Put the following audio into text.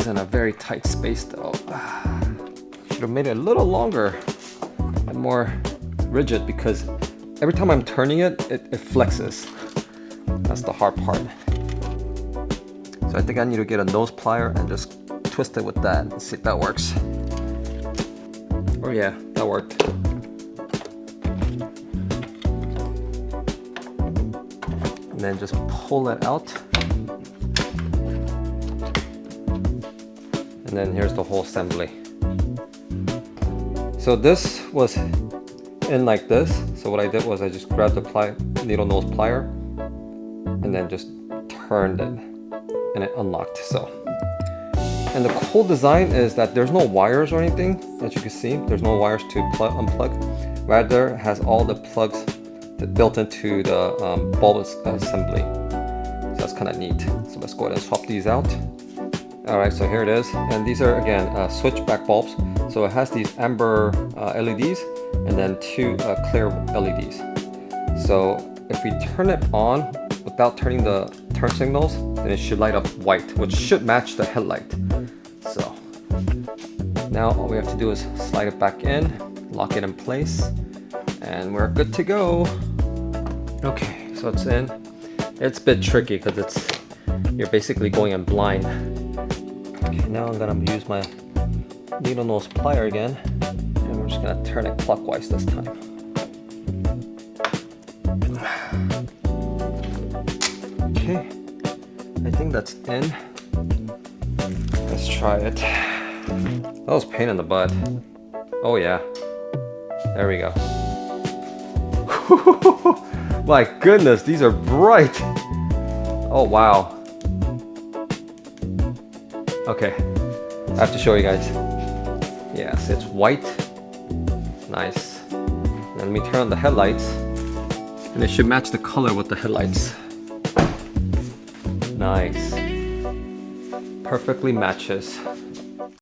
It's in a very tight space though. Should have made it a little longer and more rigid because every time I'm turning it, it flexes. That's the hard part. So I think I need to get a nose plier and just twist it with that and see if that works. Oh yeah, that worked. And then just pull it out. And then here's the whole assembly. So this was in like this. So what I did was I just grabbed the needle nose plier and then just turned it and it unlocked. So, and the cool design is that there's no wires or anything. As you can see, there's no wires to unplug. Rather, it has all the plugs built into the bulb assembly. So that's kind of neat. So let's go ahead and swap these out. Alright, so here it is. And these are again switchback bulbs. So it has these amber LEDs and then two clear LEDs. So if we turn it on without turning the turn signals, then it should light up white, which should match the headlight. So now all we have to do is slide it back in, lock it in place, and we're good to go. Okay, so it's in. It's a bit tricky because you're basically going in blind. Okay, now I'm gonna use my needle nose plier again, and we're just gonna turn it clockwise this time. Okay, I think that's in. Let's try it. That was a pain in the butt. Oh yeah, there we go. My goodness, these are bright. Oh wow. Okay, I have to show you guys. Yes, it's white. Nice. Let me turn on the headlights, and it should match the color with the headlights. Nice. Perfectly matches.